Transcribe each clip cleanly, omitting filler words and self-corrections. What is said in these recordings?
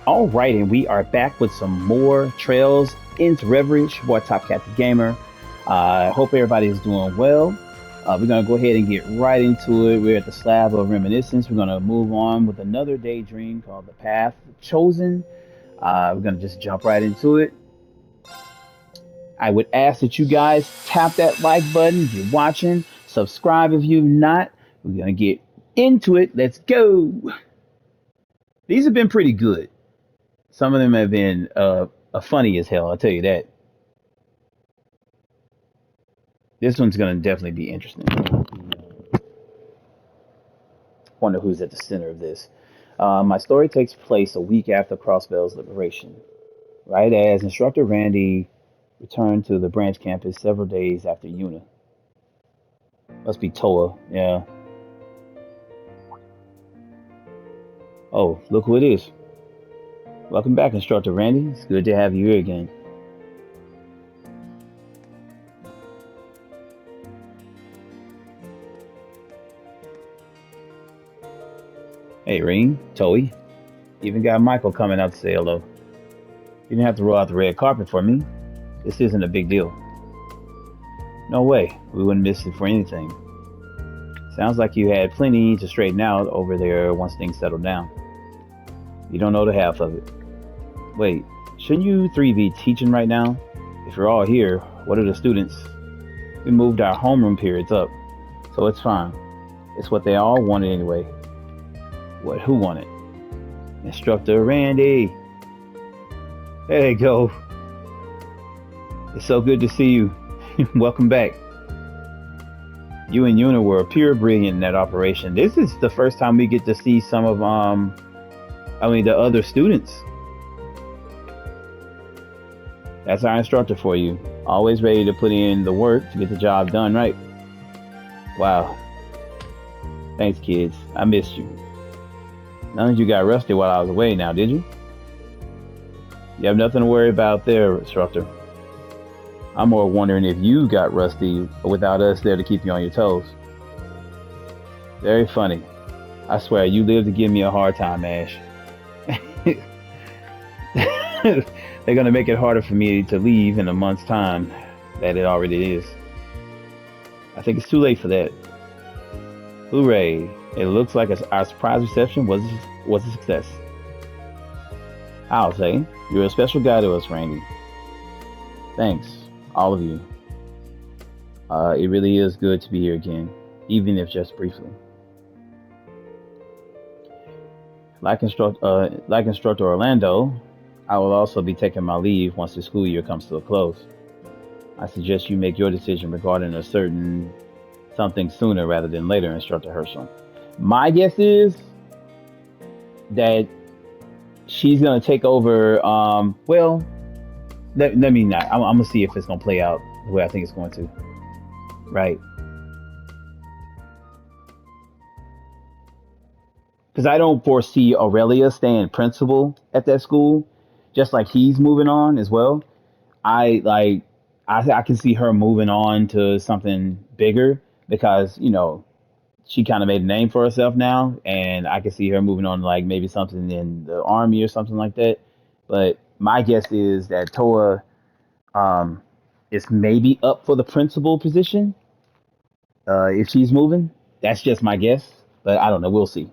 All right, and we are back with some more trails into Reverie. It's your boy Top Cat the Gamer. I hope everybody is doing well. We're gonna go ahead and get right into it. We're at the slab of reminiscence. We're gonna move on with another daydream called the Path Chosen. We're gonna just jump right into it. I would ask that you guys tap that like button if you're watching. Subscribe if you're not. We're gonna get into it. Let's go. These have been pretty good. Some of them have been funny as hell. I'll tell you that. This one's gonna definitely be interesting. Wonder who's at the center of this. My story takes place a week after Crossbell's liberation, right as instructor Randy returned to the branch campus several days after Una. Must be Toa. Yeah. Oh, look who it is. Welcome back, Instructor Randy. It's good to have you here again. Hey, Reem, Toei. Even got Michael coming out to say hello. You didn't have to roll out the red carpet for me. This isn't a big deal. No way. We wouldn't miss it for anything. Sounds like you had plenty to straighten out over there once things settled down. You don't know the half of it. Wait, shouldn't you three be teaching right now? If you're all here, what are the students? We moved our homeroom periods up, so it's fine. It's what they all wanted anyway. What, who wanted? Instructor Randy. There you go. It's so good to see you. Welcome back. You and Una were pure brilliant in that operation. This is the first time we get to see some of the other students. That's our instructor for you. Always ready to put in the work to get the job done right. Wow. Thanks, kids. I missed you. None of you got rusty while I was away now, did you? You have nothing to worry about there, instructor. I'm more wondering if you got rusty without us there to keep you on your toes. Very funny. I swear, you live to give me a hard time, Ash. They're gonna make it harder for me to leave in a month's time than it already is. I think it's too late for that. Hooray! It looks like our surprise reception was a success. I'll say, you're a special guy to us, Randy. Thanks, all of you. It really is good to be here again, even if just briefly. Like Instructor Orlando, I will also be taking my leave once the school year comes to a close. I suggest you make your decision regarding a certain something sooner rather than later, Instructor Herschel. My guess is that she's gonna take over. Well, let me not. I'm gonna see if it's gonna play out the way I think it's going to. Right. Because I don't foresee Aurelia staying principal at that school, just like he's moving on as well. I like I can see her moving on to something bigger because she kind of made a name for herself now, and I can see her moving on to like maybe something in the army or something like that. But my guess is that Toa um, is maybe up for the principal position if she's moving. That's just my guess, but I don't know. We'll see.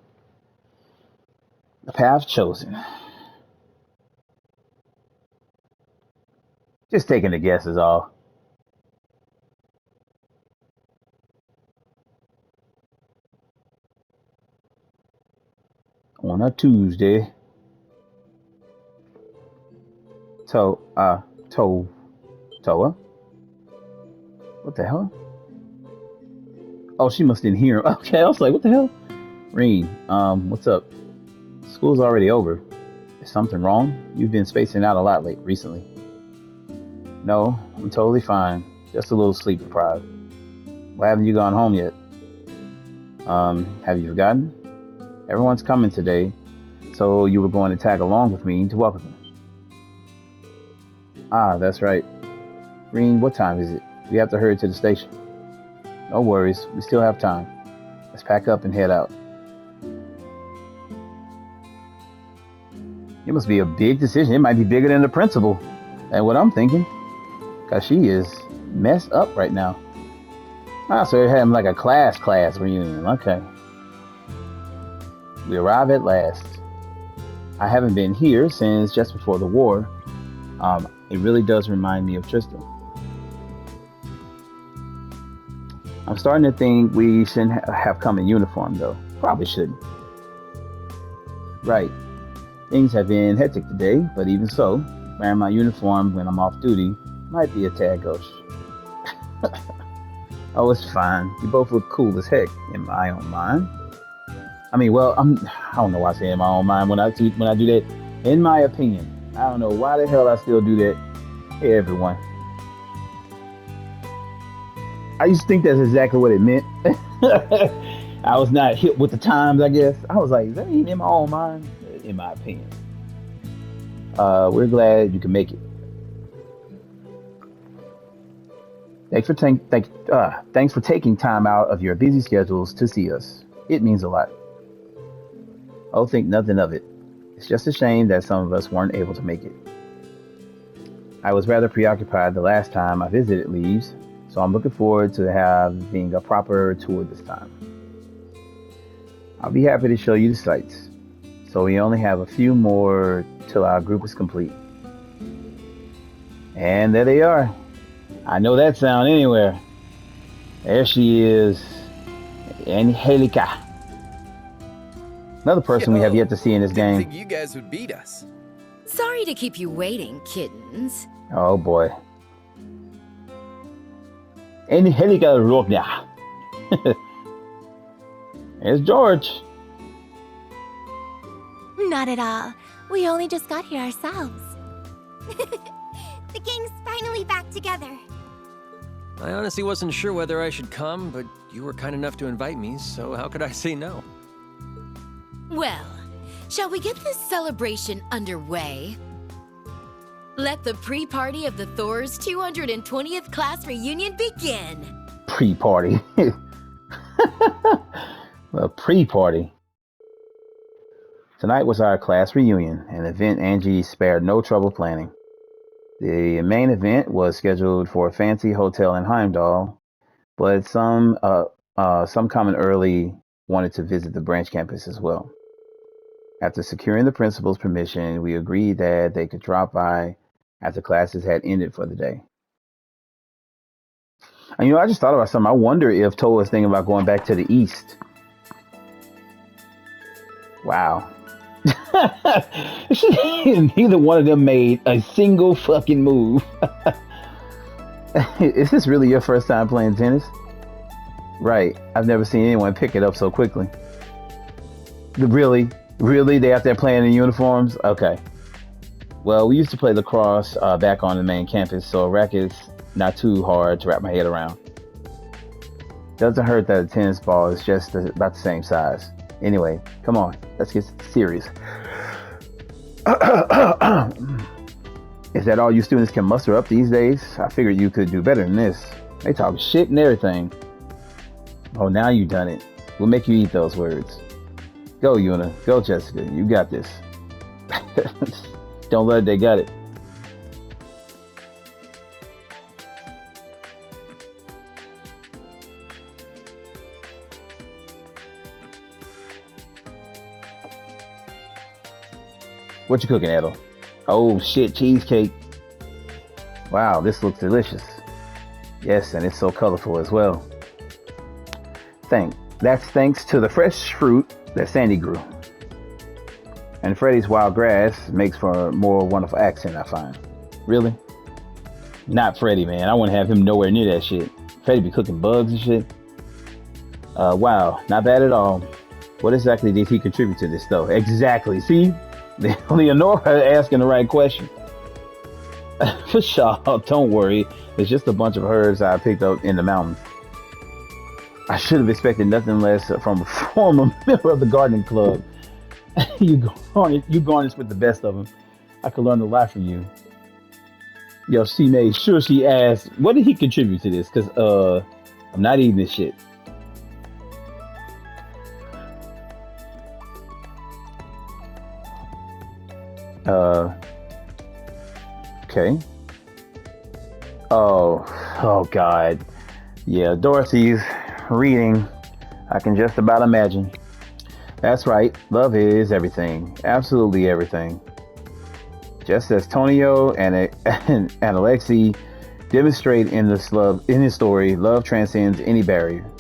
The path chosen. Just taking a guess is all. On a Tuesday. To to Toa. What the hell? Oh, she must didn't hear. Okay, I was like, what the hell? Reen, what's up? School's already over. Is something wrong? You've been spacing out a lot late recently. No, I'm totally fine. Just a little sleep deprived. Why haven't you gone home yet? Have you forgotten? Everyone's coming today, so you were going to tag along with me to welcome them. Ah, that's right. Reen, what time is it? We have to hurry to the station. No worries, we still have time. Let's pack up and head out. It must be a big decision. It might be bigger than the principal. That's what I'm thinking. Cause she is messed up right now. Ah, so they're having like a class reunion. Okay. We arrive at last. I haven't been here since just before the war. It really does remind me of Tristan. I'm starting to think we shouldn't have come in uniform, though. Probably shouldn't. Right. Things have been hectic today, but even so, wearing my uniform when I'm off duty might be a tad gauche. Oh, it's fine. You both look cool as heck in my own mind. I mean, well, I don't know why I say in my own mind when I do that. In my opinion, I don't know why the hell I still do that. Hey, everyone. I used to think that's exactly what it meant. I was not hip with the times, I guess. I was like, is that even in my own mind? In my opinion. We're glad you can make it. Thanks for taking time out of your busy schedules to see us. It means a lot. Oh, think nothing of it. It's just a shame that some of us weren't able to make it. I was rather preoccupied the last time I visited Leaves, so I'm looking forward to having a proper tour this time. I'll be happy to show you the sights, so we only have a few more till our group is complete. And there they are. I know that sound anywhere. There she is, Angelica. Another person we have yet to see in this game. Didn't think you guys would beat us. Sorry to keep you waiting, kittens. Oh boy. Angelica Rogna. There's George. Not at all. We only just got here ourselves. The gang's finally back together. I honestly wasn't sure whether I should come, but you were kind enough to invite me, so how could I say no? Well, shall we get this celebration underway? Let the pre-party of the Thor's 220th class reunion begin! Pre-party. A pre-party. Tonight was our class reunion, an event Angie spared no trouble planning. The main event was scheduled for a fancy hotel in Heimdall, but some coming early wanted to visit the branch campus as well. After securing the principal's permission, we agreed that they could drop by after classes had ended for the day. And I just thought about something. I wonder if Toa was thinking about going back to the east. Wow. Neither one of them made a single fucking move. Is this really your first time playing tennis? Right. I've never seen anyone pick it up so quickly. Really? Really? They out there playing in uniforms? Okay. Well, we used to play lacrosse back on the main campus, so a racket's not too hard to wrap my head around. Doesn't hurt that a tennis ball is just about the same size. Anyway, come on, let's get serious. Is that all you students can muster up these days? I figured you could do better than this. They talk shit and everything. Oh, now you done it. We'll make you eat those words. Go, Yuna. Go, Jessica. You got this. Don't let it, they got it. What you cooking, Edel? Oh shit, cheesecake. Wow, this looks delicious. Yes, and it's so colorful as well. That's thanks to the fresh fruit that Sandy grew. And Freddy's wild grass makes for a more wonderful accent, I find. Really? Not Freddy, man. I wouldn't have him nowhere near that shit. Freddy be cooking bugs and shit. Wow, not bad at all. What exactly did he contribute to this, though? Exactly. See? Leonora asking the right question. For sure, don't worry. It's just a bunch of herbs I picked up in the mountains. I should have expected nothing less from a former member of the gardening club. You garnish with the best of them. I could learn a lot from you. Yo, she made sure she asked, what did he contribute to this? Because I'm not eating this shit. Uh, okay. Oh God. Yeah, Dorothy's reading. I can just about imagine. That's right. Love is everything. Absolutely everything. Just as Tonio and Alexei demonstrate in his story, love transcends any barrier.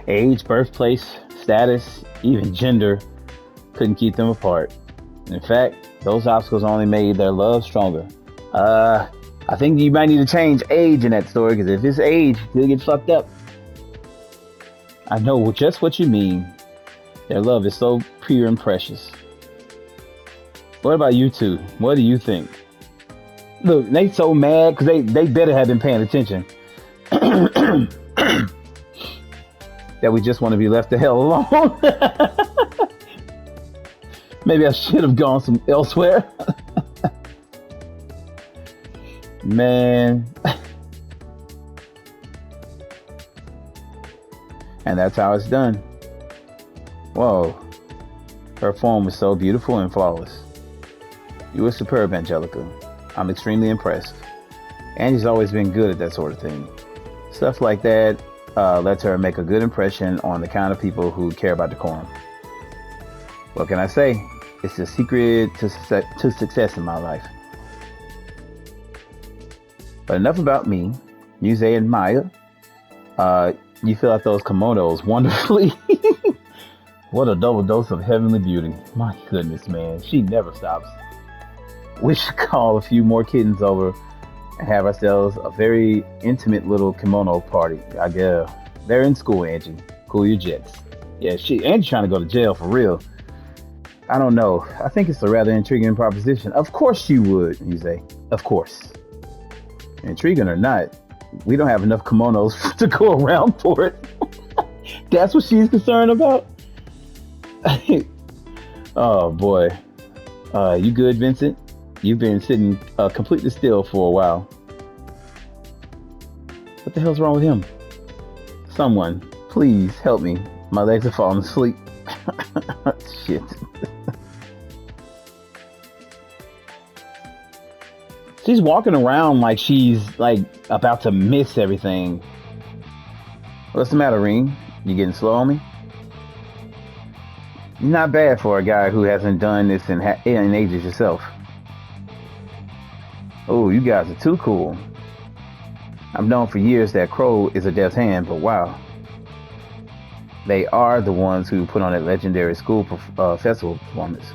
Age, birthplace, status, even gender couldn't keep them apart. In fact, those obstacles only made their love stronger. I think you might need to change age in that story, because if it's age, you'll get fucked up. I know just what you mean. Their love is so pure and precious. What about you two? What do you think? Look, they so mad because they better have been paying attention. That we just want to be left the hell alone. Maybe I should have gone some elsewhere. Man. And that's how it's done. Whoa. Her form was so beautiful and flawless. You were superb, Angelica. I'm extremely impressed. Angie's always been good at that sort of thing. Stuff like that lets her make a good impression on the kind of people who care about decorum. What can I say? It's the secret to success in my life. But enough about me. Muse and Maya. You fill out those kimonos wonderfully. What a double dose of heavenly beauty. My goodness, man. She never stops. We should call a few more kittens over and have ourselves a very intimate little kimono party. I guess. They're in school, Angie. Cool your jets. Yeah, Angie's trying to go to jail for real. I don't know. I think it's a rather intriguing proposition. Of course you would, you say. Of course. Intriguing or not, we don't have enough kimonos to go around for it. That's what she's concerned about? Oh boy. You good, Vincent? You've been sitting completely still for a while. What the hell's wrong with him? Someone, please help me. My legs are falling asleep. Shit. She's walking around like she's like about to miss everything. What's the matter, Ring? You getting slow on me? Not bad for a guy who hasn't done this in ages yourself. Oh, you guys are too cool. I've known for years that Crow is a death's hand, but wow. They are the ones who put on that legendary school festival performance.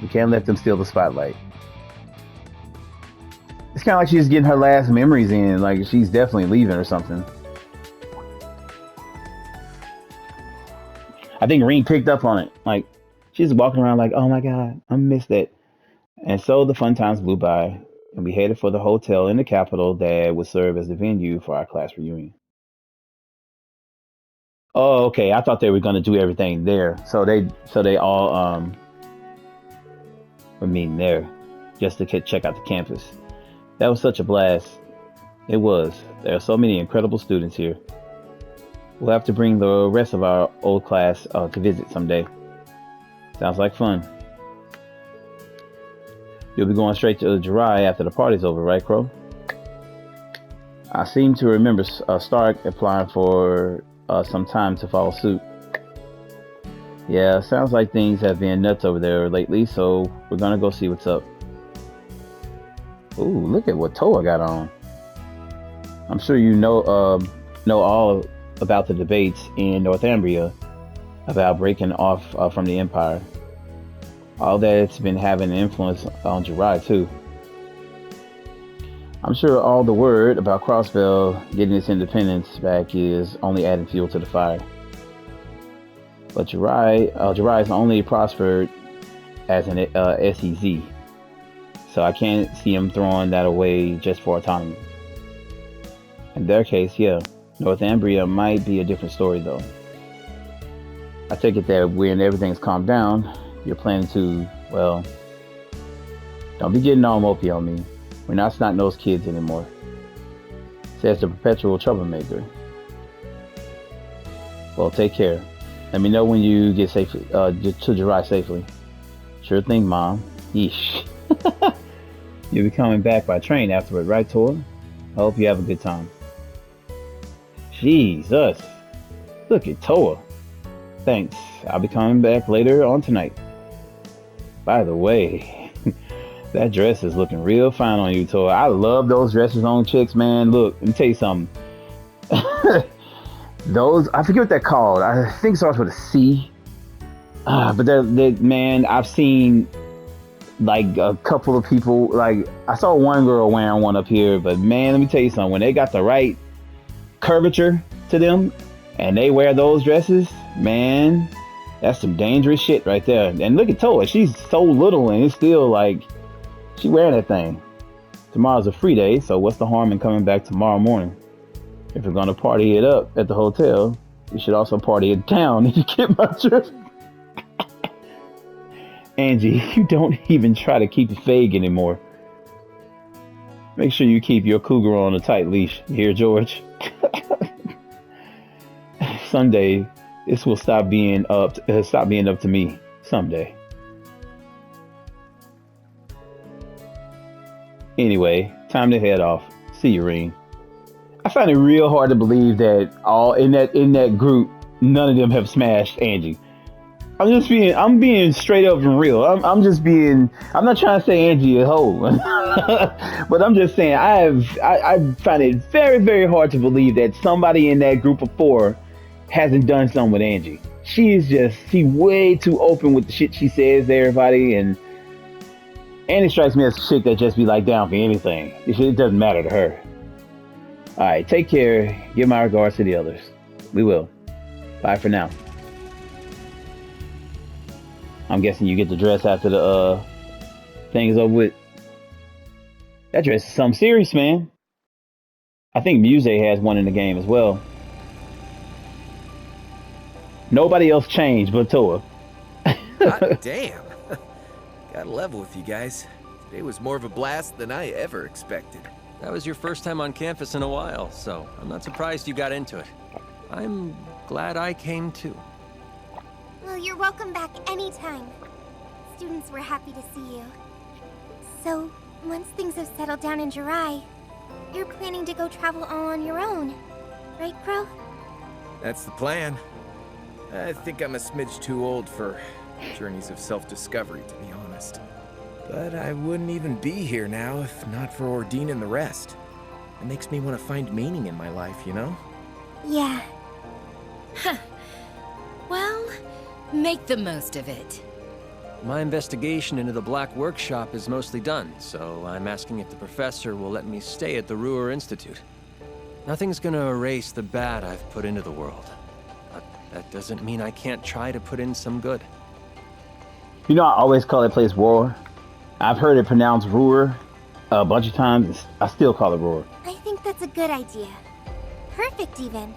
We can't let them steal the spotlight. It's kind of like she's getting her last memories in, like she's definitely leaving or something. I think Ring picked up on it. Like, she's walking around like, oh my God, I missed it. And so the fun times blew by, and we headed for the hotel in the capital that would serve as the venue for our class reunion. Oh, okay. I thought they were going to do everything there. So they all were meeting there just to check out the campus. That was such a blast. It was. There are so many incredible students here. We'll have to bring the rest of our old class to visit someday. Sounds like fun. You'll be going straight to Jirai after the party's over, right, Crow? I seem to remember Stark applying for some time to follow suit. Yeah, sounds like things have been nuts over there lately, so we're gonna go see what's up. Ooh, look at what Toa got on. I'm sure you know all about the debates in Northumbria about breaking off from the Empire. All that's been having an influence on Jirai too. I'm sure all the word about Crossbell getting its independence back is only adding fuel to the fire. But Jirai's only prospered as an SEZ, so I can't see him throwing that away just for autonomy. In their case, yeah, Northumbria might be a different story though. I take it that when everything's calmed down, you're planning to, well, don't be getting all mopey on me. We're not snot-nosed kids anymore, says the perpetual troublemaker. Well, take care. Let me know when you get safely to Jirai safely. Sure thing, Mom. Yeesh. You'll be coming back by train afterward, right, Tor? I hope you have a good time. Jesus. Look at Toa. Thanks. I'll be coming back later on tonight. By the way, that dress is looking real fine on you, Toa. I love those dresses on chicks, man. Look, let me tell you something. Those, I forget what they're called. I think it starts with a C. But man, I've seen like a couple of people. Like, I saw one girl wearing one up here, but man, let me tell you something. When they got the right curvature to them and they wear those dresses, man, that's some dangerous shit right there. And look at Toa. She's so little and it's still like she wearing that thing. Tomorrow's a free day, so what's the harm in coming back tomorrow morning? If you're gonna party it up at the hotel, you should also party it down. If you get my drift. Angie, you don't even try to keep it vague anymore. Make sure you keep your cougar on a tight leash. You hear, George? Someday, this will stop being up to me. Someday. Anyway, time to head off. See you, Reem. I find it real hard to believe that all in that group, none of them have smashed Angie. I'm being straight up and real. I'm not trying to say Angie a hoe, but I'm just saying I find it very, very hard to believe that somebody in that group of 4 hasn't done something with Angie. She's way too open with the shit she says to everybody, and Annie strikes me as a chick that just be like down for anything. It doesn't matter to her. All right, take care. Give my regards to the others. We will. Bye for now. I'm guessing you get the dress after the thing is over with. That dress is something serious, man. I think Muse has one in the game as well. Nobody else changed but Toa. God damn. Gotta level with you guys. Today was more of a blast than I ever expected. That was your first time on campus in a while, so I'm not surprised you got into it. I'm glad I came too. Well, you're welcome back anytime. Students were happy to see you. So, once things have settled down in Jirai, you're planning to go travel all on your own, right, Crow? That's the plan. I think I'm a smidge too old for journeys of self-discovery, to be honest. But I wouldn't even be here now if not for Ordine and the rest. It makes me want to find meaning in my life, you know? Yeah. Well, make the most of it. My investigation into the Black Workshop is mostly done, so I'm asking if the professor will let me stay at the Ruhr Institute. Nothing's gonna erase the bad I've put into the world. But that doesn't mean I can't try to put in some good. You know, I always call that place Roar. I've heard it pronounced Ruhr a bunch of times. I still call it Roar. I think that's a good idea. Perfect, even.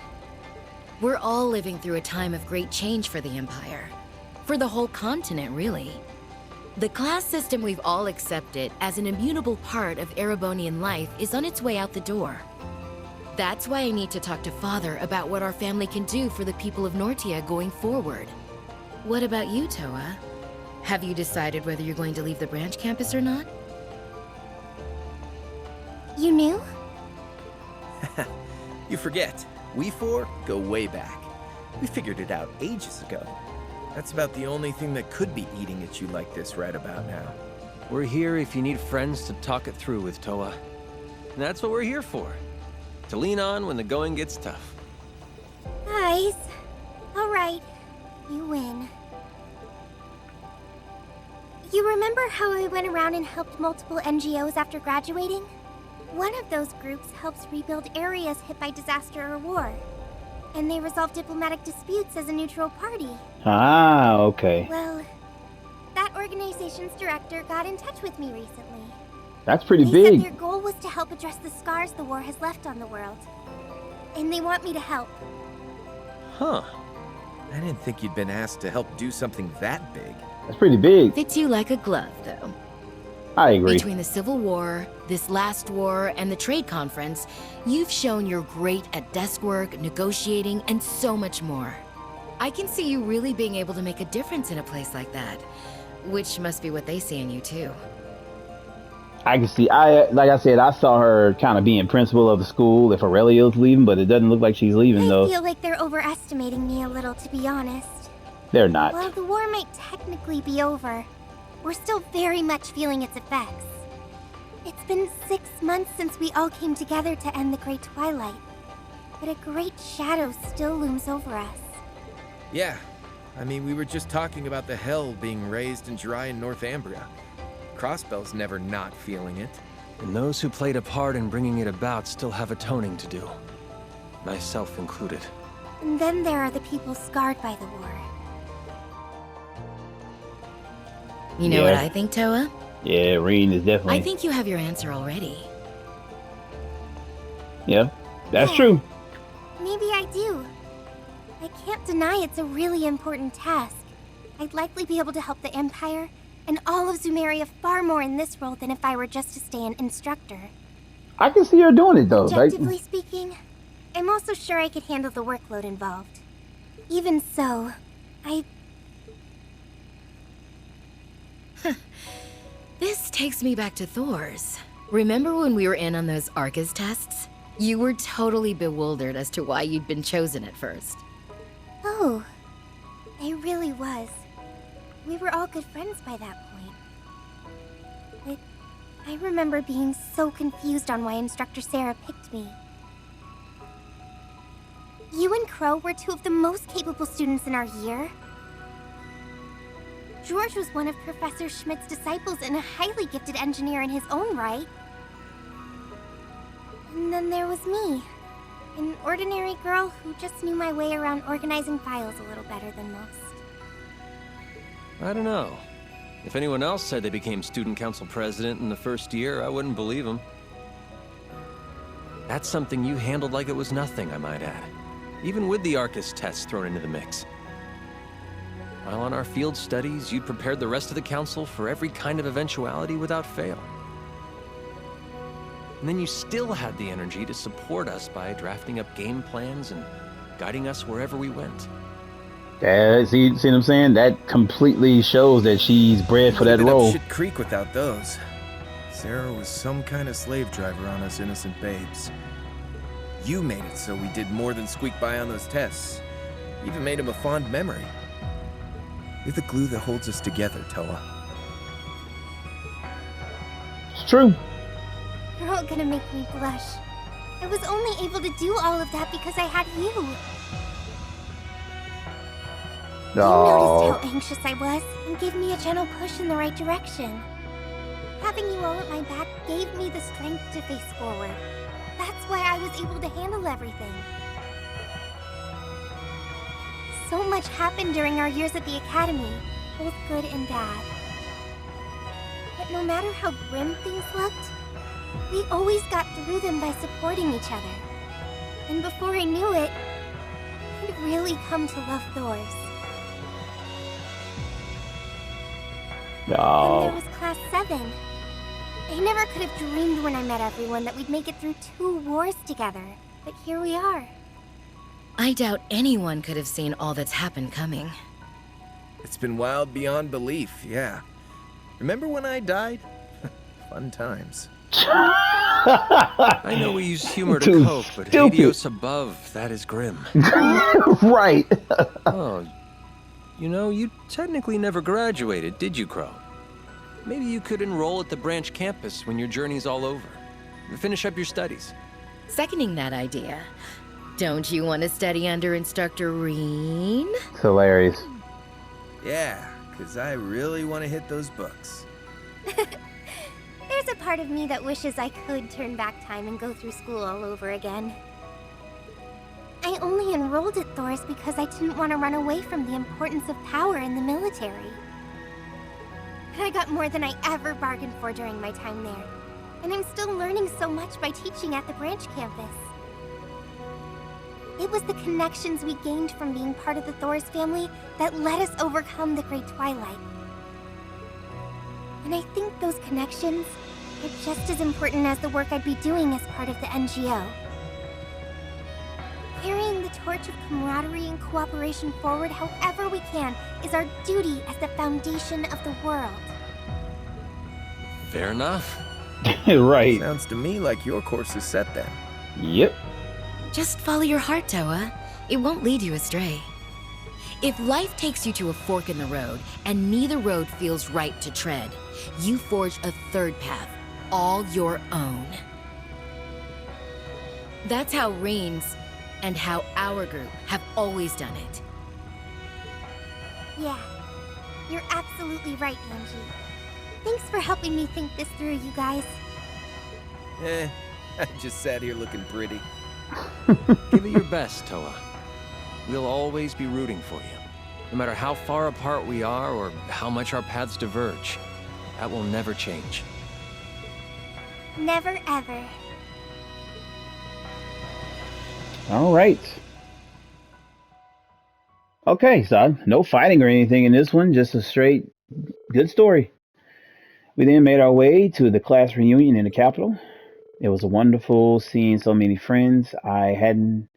We're all living through a time of great change for the Empire. For the whole continent, really. The class system we've all accepted as an immutable part of Erebonian life is on its way out the door. That's why I need to talk to Father about what our family can do for the people of Nortia going forward. What about you, Toa? Have you decided whether you're going to leave the branch campus or not? You knew? You forget. We 4 go way back. We figured it out ages ago. That's about the only thing that could be eating at you like this right about now. We're here if you need friends to talk it through with, Toa. And that's what we're here for. To lean on when the going gets tough. Guys. All right. You win. You remember how I went around and helped multiple NGOs after graduating? One of those groups helps rebuild areas hit by disaster or war. And they resolve diplomatic disputes as a neutral party. Ah, okay. Well, that organization's director got in touch with me recently. That's pretty They big. said their goal was to help address the scars the war has left on the world. And they want me to help. Huh. I didn't think you'd been asked to help do something that big. That's pretty big. Fits you like a glove, though. I agree. Between the Civil War, this last war, and the trade conference, you've shown you're great at desk work, negotiating, and so much more. I can see you really being able to make a difference in a place like that. Which must be what they see in you, too. I can see. Like I said, I saw her kind of being principal of the school if Aurelia's leaving, but it doesn't look like she's leaving I though. feel like they're overestimating me a little, to be honest. They're not. While the war might technically be over, we're still very much feeling its effects. It's been 6 months since we all came together to end the Great Twilight, but a great shadow still looms over us. Yeah. I mean, we were just talking about the hell being raised in Jirai and Northumbria. Crossbell's never not feeling it. And those who played a part in bringing it about still have atoning to do. Myself included. And then there are the people scarred by the war. You know Yeah. what I think, Toa? Yeah, Reen is definitely. I think you have your answer already. Yeah, that's Yeah. true. Maybe I do. I can't deny it's a really important task. I'd likely be able to help the Empire and all of Zumeria far more in this role than if I were just to stay an instructor. I can see her doing it though. Like, Objectively speaking, I'm also sure I could handle the workload involved. Even so, This takes me back to Thor's. Remember when we were in on those Arcus tests? You were totally bewildered as to why you'd been chosen at first. Oh, I really was. We were all good friends by that point. I remember being so confused on why Instructor Sarah picked me. You and Crow were two of the most capable students in our year. George was one of Professor Schmidt's disciples and a highly gifted engineer in his own right. And then there was me, an ordinary girl who just knew my way around organizing files a little better than most. I don't know. If anyone else said they became student council president in the first year, I wouldn't believe them. That's something you handled like it was nothing, I might add. Even with the Arcus tests thrown into the mix. While on our field studies, you prepared the rest of the council for every kind of eventuality without fail. And then you still had the energy to support us by drafting up game plans and guiding us wherever we went. yeah, see what I'm saying? That completely shows that she's bred for that Would've been role. up Shit Creek without those. Sarah was some kind of slave driver on us innocent babes. You made it so we did more than squeak by on those tests. Even made him a fond memory. You're the glue that holds us together, Toa. It's true. You're all gonna make me blush. I was only able to do all of that because I had you. You noticed how anxious I was and gave me a gentle push in the right direction. Having you all at my back gave me the strength to face forward. That's why I was able to handle everything. So much happened during our years at the Academy, both good and bad. But no matter how grim things looked, we always got through them by supporting each other. And before I knew it, I'd really come to love Thor's. Then there Oh, was Class 7. I never could have dreamed when I met everyone that we'd make it through 2 wars together. But here we are. I doubt anyone could have seen all that's happened coming. It's been wild beyond belief, yeah. Remember when I died? Fun times. I know we use humor to Too cope, but stupid. Hades above, that is grim. right. Oh, you know, you technically never graduated, did you, Crow? Maybe you could enroll at the branch campus when your journey's all over. Finish up your studies. Seconding that idea. Don't you want to study under Instructor Reen? It's hilarious. Yeah, because I really want to hit those books. There's a part of me that wishes I could turn back time and go through school all over again. I only enrolled at Thor's because I didn't want to run away from the importance of power in the military. But I got more than I ever bargained for during my time there. And I'm still learning so much by teaching at the branch campus. It was the connections we gained from being part of the Thor's family that let us overcome the Great Twilight. And I think those connections are just as important as the work I'd be doing as part of the NGO. Carrying the torch of camaraderie and cooperation forward however we can is our duty as the foundation of the world. Fair enough. Right. Sounds to me like your course is set then. Yep. Just follow your heart, Toa. It won't lead you astray. If life takes you to a fork in the road, and neither road feels right to tread, you forge a third path, all your own. That's how Reigns and how our group have always done it. Yeah, you're absolutely right, Angie. Thanks for helping me think this through, you guys. I just sat here looking pretty. Give it your best, Toa. We'll always be rooting for you. No matter how far apart we are or how much our paths diverge. That will never change. Never ever. All right. Okay, so no fighting or anything in this one, just a straight good story. We then made our way to the class reunion in the capital. It was a wonderful seeing so many friends I hadn't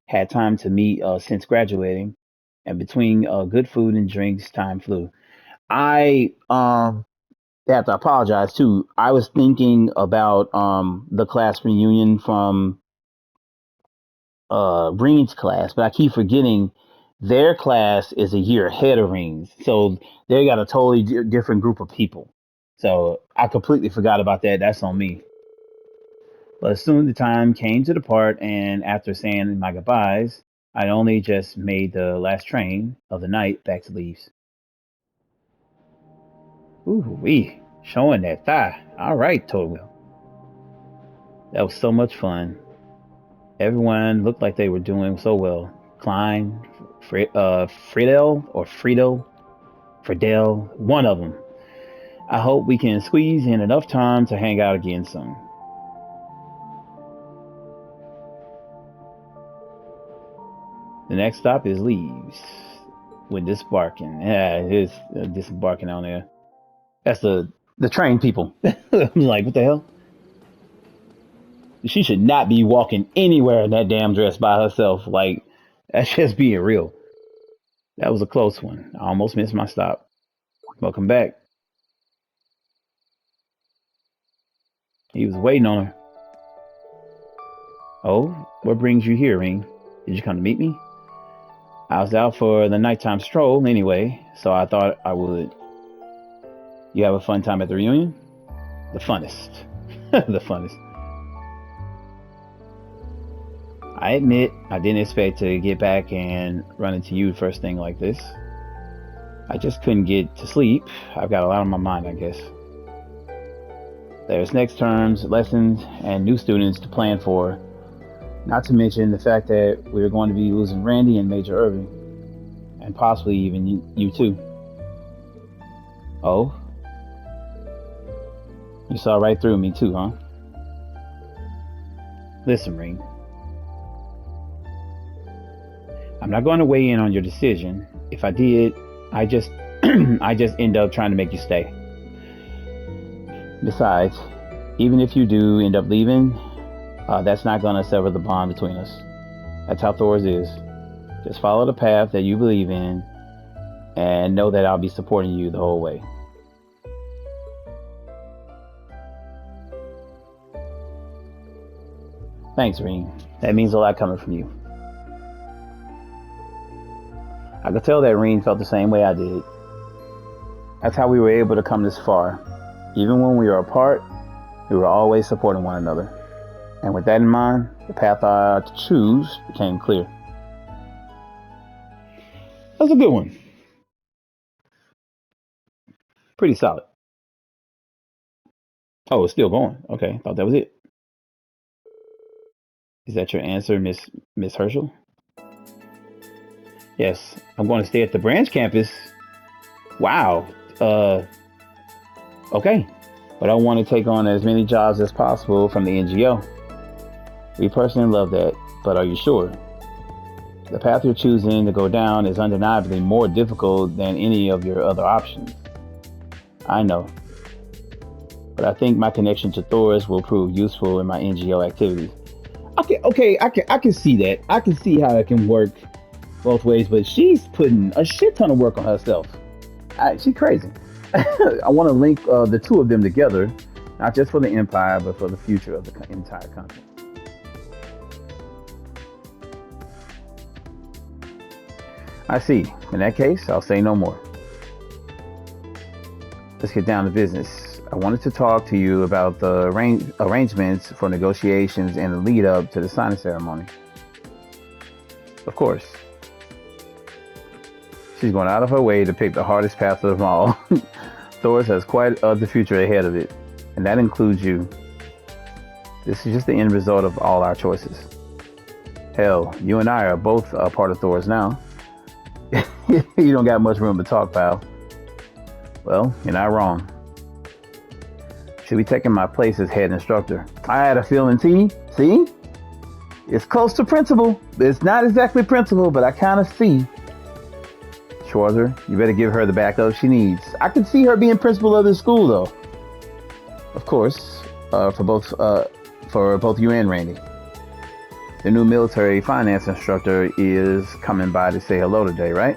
had time to meet since graduating, and between good food and drinks, time flew. I have to apologize too. I was thinking about the class reunion from Reen's class, but I keep forgetting their class is a year ahead of Reen's, so they got a totally different group of people. So I completely forgot about that. That's on me. But soon the time came to depart, and after saying my goodbyes, I only just made the last train of the night back to Leaves. Ooh, wee, showing that thigh. All right, Toadwell. That was so much fun. Everyone looked like they were doing so well. Klein, Friedel, one of them. I hope we can squeeze in enough time to hang out again soon. The next stop is Leaves. With disembarking. Yeah, it is disembarking on there. That's the train people. I'm like, what the hell? She should not be walking anywhere in that damn dress by herself. Like, that's just being real. That was a close one. I almost missed my stop. Welcome back. He was waiting on her. Oh, what brings you here, Ring? Did you come to meet me? I was out for the nighttime stroll anyway, so I thought I would. You have a fun time at the reunion? The funnest. The funnest. I admit I didn't expect to get back and run into you first thing like this. I just couldn't get to sleep. I've got a lot on my mind, I guess. There's next terms, lessons, and new students to plan for. Not to mention the fact that we're going to be losing Randy and Major Irving. And possibly even you too. Oh? You saw right through me too, huh? Listen, Ring. I'm not going to weigh in on your decision. If I did, I just end up trying to make you stay. Besides, even if you do end up leaving, that's not going to sever the bond between us. That's how Thor's is. Just follow the path that you believe in and know that I'll be supporting you the whole way. Thanks, Reem. That means a lot coming from you. I could tell that Reem felt the same way I did. That's how we were able to come this far. Even when we were apart, we were always supporting one another. And with that in mind, the path I had to choose became clear. That was a good one. Pretty solid. Oh, it's still going. Okay, thought that was it. Is that your answer, Miss Herschel? Yes, I'm going to stay at the branch campus. Wow. Okay. But I want to take on as many jobs as possible from the NGO. We personally love that, but are you sure? The path you're choosing to go down is undeniably more difficult than any of your other options. I know. But I think my connection to Thor's will prove useful in my NGO activities. I can see that. I can see how it can work both ways, but she's putting a shit ton of work on herself. She's crazy. I want to link the two of them together, not just for the Empire, but for the future of the entire country. I see. In that case, I'll say no more. Let's get down to business. I wanted to talk to you about the arrangements for negotiations and the lead up to the signing ceremony. Of course. She's going out of her way to pick the hardest path of them all. Thoris has quite the future ahead of it, and that includes you. This is just the end result of all our choices. Hell, you and I are both a part of Thoris now. You don't got much room to talk, pal. Well, you're not wrong. Should be taking my place as head instructor. I had a feeling, see? It's close to principal. It's not exactly principal, but I kind of see. Schwarzer, you better give her the backup she needs. I can see her being principal of this school, though. Of course, for both you and Randy. The new military finance instructor is coming by to say hello today, right?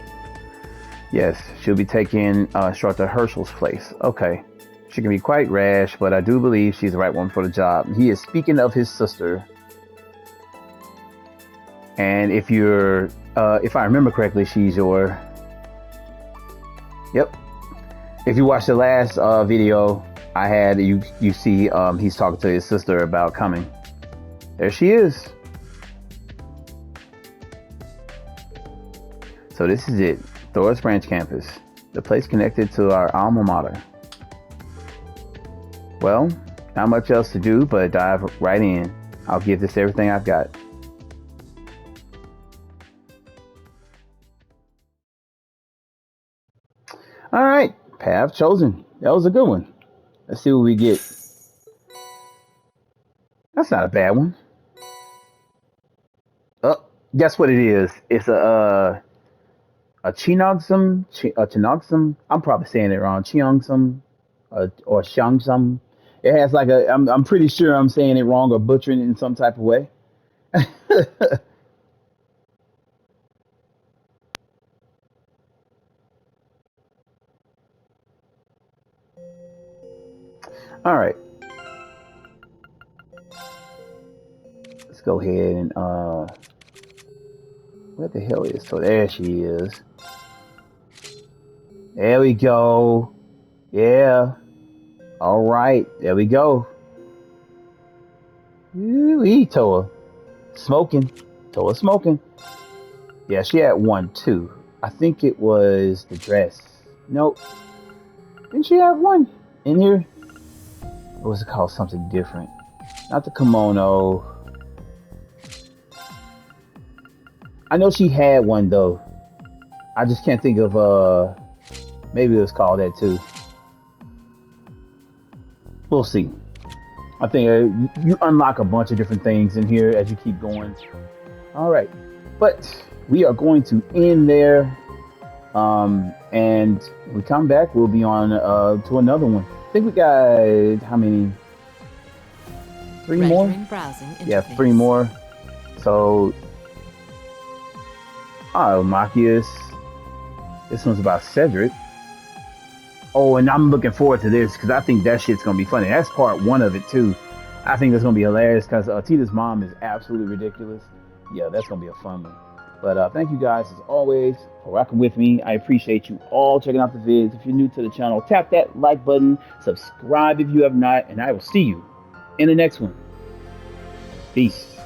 Yes, she'll be taking instructor Herschel's place. Okay. She can be quite rash, but I do believe she's the right one for the job. He is speaking of his sister. And if I remember correctly, she's your... Yep. If you watch the last video I had, you see he's talking to his sister about coming. There she is. So this is it. Thoris Branch Campus. The place connected to our alma mater. Well, not much else to do but dive right in. I'll give this everything I've got. All right, path chosen. That was a good one. Let's see what we get. That's not a bad one. Oh, guess what it is? It's a Chinogsum. I'm probably saying it wrong. Cheongsum, or Xiangsum. It has like I'm pretty sure I'm saying it wrong or butchering it in some type of way. All right. Let's go ahead and where the hell is? So there she is. There we go. Yeah. All right. There we go. Ooh, Toa. Smoking. Toa smoking. Yeah, she had one too. I think it was the dress. Nope. Didn't she have one in here? What was it called? Something different. Not the kimono. I know she had one though. I just can't think of maybe it was called that too. We'll see. I think you unlock a bunch of different things in here as you keep going. All right, but we are going to end there. And when we come back, we'll be on to another one. I think we got how many? 3 more? Yeah, 3 more. So, Machias. This one's about Cedric. Oh, and I'm looking forward to this because I think that shit's gonna be funny. That's part 1 of it too. I think that's gonna be hilarious because Tita's mom is absolutely ridiculous. Yeah, that's gonna be a fun one. But thank you guys as always for rocking with me. I appreciate you all checking out the vids. If you're new to the channel, tap that like button, subscribe if you have not, and I will see you in the next one. Peace.